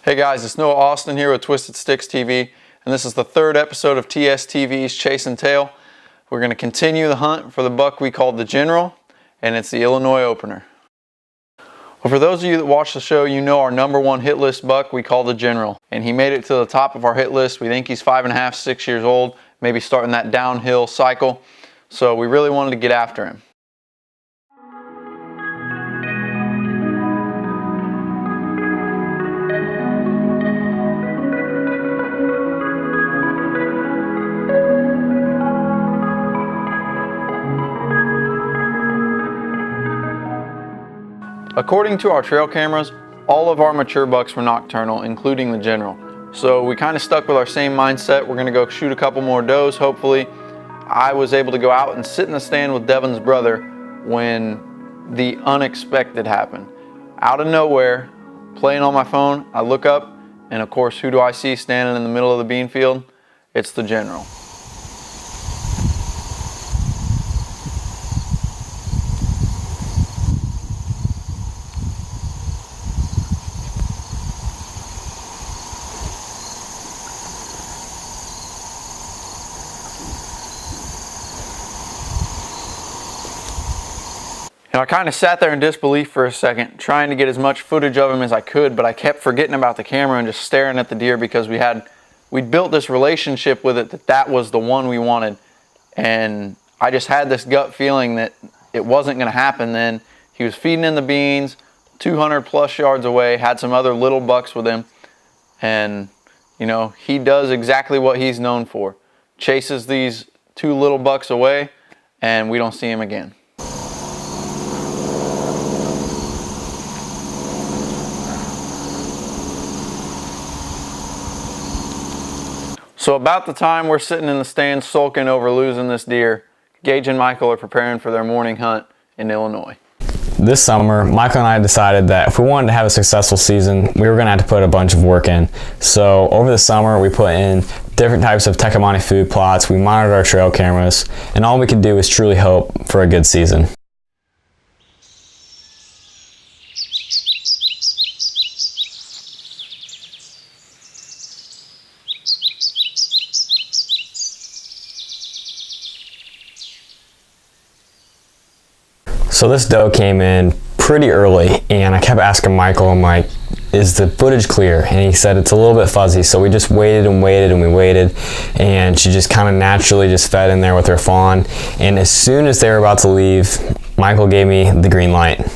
Hey guys, it's Noah Austin here with Twisted Sticks TV, and this is the third episode of TSTV's Chase and Tail. We're going to continue the hunt for the buck we called the General, and it's the Illinois opener. Well, for those of you that watch the show, you know our #1 hit list buck we call the General, and he made it to the top of our hit list. We think he's 5.5, 6 years old, maybe starting that downhill cycle, so we really wanted to get after him. According to our trail cameras, all of our mature bucks were nocturnal, including the General. So we kind of stuck with our same mindset. We're gonna go shoot a couple more does, hopefully. I was able to go out and sit in the stand with Devin's brother when the unexpected happened. Out of nowhere, playing on my phone, I look up, and of course, who do I see standing in the middle of the bean field? It's the General. I kind of sat there in disbelief for a second, trying to get as much footage of him as I could, but I kept forgetting about the camera and just staring at the deer because we'd built this relationship with it that was the one we wanted. And I just had this gut feeling that it wasn't going to happen then. He was feeding in the beans, 200 plus yards away, had some other little bucks with him. And, you know, he does exactly what he's known for. Chases these 2 little bucks away, and we don't see him again. So about the time we're sitting in the stand sulking over losing this deer, Gage and Michael are preparing for their morning hunt in Illinois. This summer, Michael and I decided that if we wanted to have a successful season, we were going to have to put a bunch of work in. So over the summer, we put in different types of Tecumseh food plots, we monitored our trail cameras, and all we could do was truly hope for a good season. So this doe came in pretty early, and I kept asking Michael, I'm like, is the footage clear? And he said it's a little bit fuzzy, so we just waited and waited and we waited, and she just kind of naturally just fed in there with her fawn. And as soon as they were about to leave, Michael gave me the green light.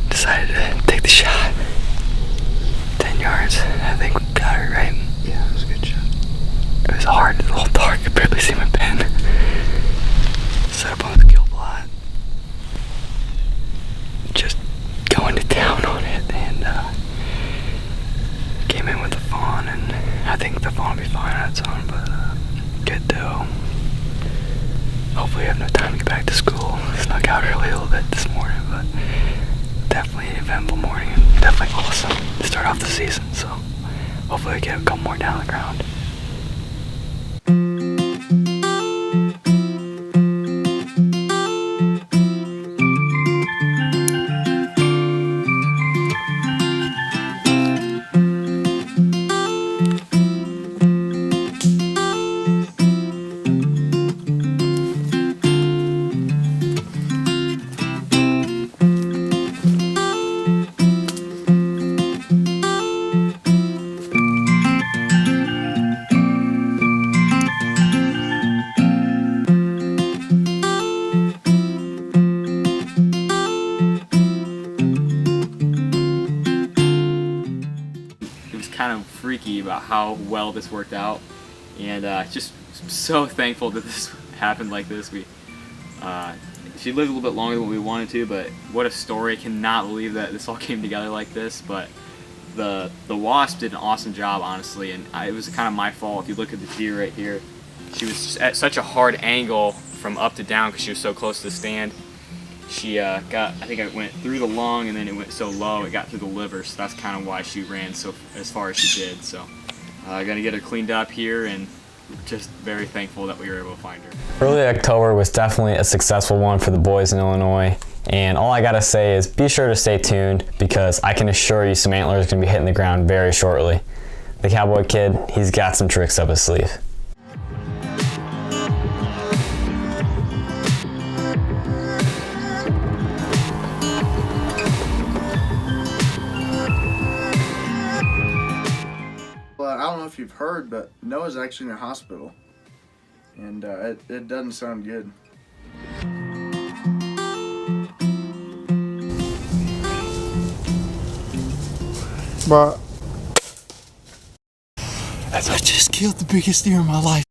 Decided to take the shot. 10 yards. I think we got her right. Yeah, it was a good shot. It was hard. It was a little dark. I could barely see my pen. Set up on the kill plot. Just going to town on it, and came in with the fawn, and I think the fawn will be fine on its own, but good doe. Hopefully I have no time to get back to school. Snuck out early a little bit this morning, but definitely an eventful morning and definitely awesome to start off the season, so hopefully I get a couple more down the ground. kind of freaky about how well this worked out. and just so thankful that this happened like this. She lived a little bit longer than we wanted to, but what a story. Cannot believe that this all came together like this. But the wasp did an awesome job, honestly, and it was kind of my fault. If you look at the deer right here, she was just at such a hard angle from up to down because she was so close to the stand. She I think it went through the lung, and then it went so low it got through the liver, so that's kind of why she ran so as far as she did. So gonna get her cleaned up here, and just very thankful that we were able to find her. Early October was definitely a successful one for the boys in Illinois, and all I gotta say is be sure to stay tuned, because I can assure you some antlers are gonna be hitting the ground very shortly. The Cowboy Kid, he's got some tricks up his sleeve. But I don't know if you've heard, but Noah's actually in a hospital, and it doesn't sound good. But I just killed the biggest deer in my life.